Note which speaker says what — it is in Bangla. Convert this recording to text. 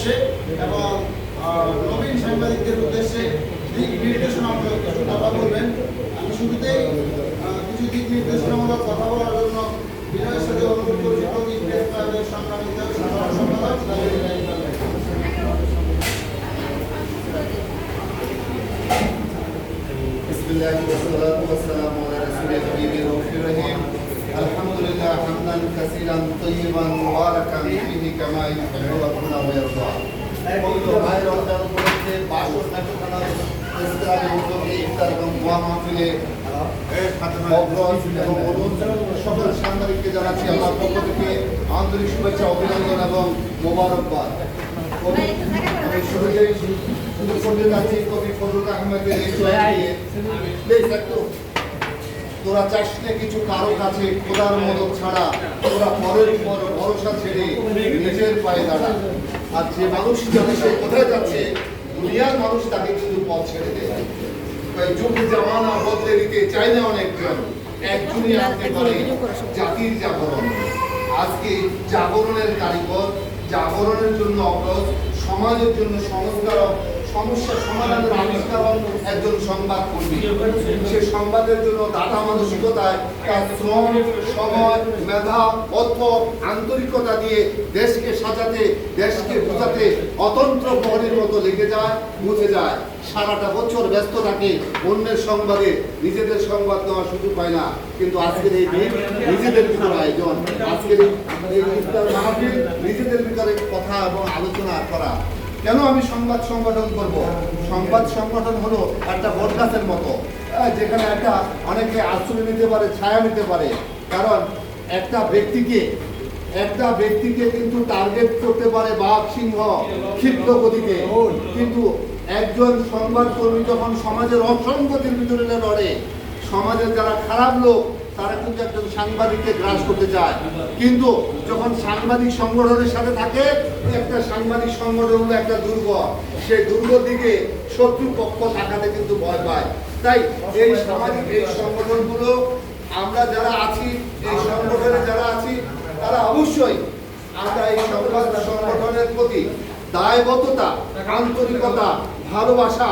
Speaker 1: উদ্দেশ্যে এবং নবীন সাংবাদিকদের উদ্দেশ্যে দিক নির্দেশনামূলক কিছু কথা বলবেন। আমি শুরুতেই কিছু দিক নির্দেশনামূলক কথা বলার জন্য বিনয়ের সাথে অনুরোধ করছি প্রতি প্রেস ক্লাবের সংগ্রামিত সাধারণ সম্পাদক
Speaker 2: الحمد لله حمدا كثيرا طيبا مباركا فيه كما يحب ربنا ويرضى সকল সাংবাদিককে জানাচ্ছি আমার পক্ষ থেকে আন্তরিক শুভেচ্ছা, অভিনন্দন এবং মোবারকবাদ। আমি শুরুতেই শুধু করতে যাচ্ছি কবি ফজলুল আহমেদের তোরা চাস না কিছু কারো কাছে খোদার মদত ছাড়া, তোরা পরের উপর ভরসা ছেড়ে নিজের পায়ে দাঁড়া। আর যে মানুষ জানে সে কোথায় যাচ্ছে, দুনিয়ার মানুষ তাকে কিন্তু পথ ছেড়ে দেয়। যুগ জামানা বদলে দিতে চাই না অনেকজন, একজনই আনতে পারে জাতির জাগরণ। আজকে জাগরণের কারিগর, জাগরণের জন্য অগ্রজ, সমাজের জন্য সংস্কারক, সমস্যা সমাধানের আবিষ্কারক একজন সংবাদ কর্মী। সে সংবাদের জন্য দাতা মানসিকতায় তার শ্রম, সময়, মেধা, অর্থ, আন্তরিকতা দিয়ে দেশকে সাজাতে, দেশকে বোঝাতে অতন্ত্র প্রহরীর মতো লেগে যায়, বুঝে যায়। সারাটা বছর ব্যস্ত থাকে অন্যের সংবাদে, নিজেদের সংবাদ দেওয়ার সুযোগ পায় না। কিন্তু আজকের এই নিজেদের ভিতরে আয়োজন, আজকের এই ইফতার মাহফিল নিজেদের ভিতরে কথা এবং আলোচনা করা। কেন আমি সংবাদ সংগঠন করব? সংবাদ সংগঠন হলো একটা বটগাছের মতো, যেখানে একটা অনেকে আশ্রয় নিতে পারে, ছায়া নিতে পারে। কারণ একটা ব্যক্তিকে কিন্তু টার্গেট করতে পারে বাঘ, সিংহ, ক্ষিপ্ত গতিতে। কিন্তু একজন সংবাদকর্মী যখন সমাজের অসংগতির ভিতরে লড়ে, সমাজের যারা খারাপ লোক তারা কিন্তু একজন সাংবাদিককে গ্রাস করতে চায়। কিন্তু যখন সাংবাদিক সংগঠনের সাথে থাকে, একটা সাংবাদিক সংগঠন হলো একটা দুর্গ, সেই দুর্গর দিকে শত্রু পক্ষ থাকাতে কিন্তু ভয় পায়। তাই এই সামাজিক এই সংগঠনগুলো, আমরা যারা আছি, এই সংগঠনে যারা আছি, তারা অবশ্যই আমরা এই সংগঠনের প্রতি দায়বদ্ধতা, আন্তরিকতা, ভালোবাসা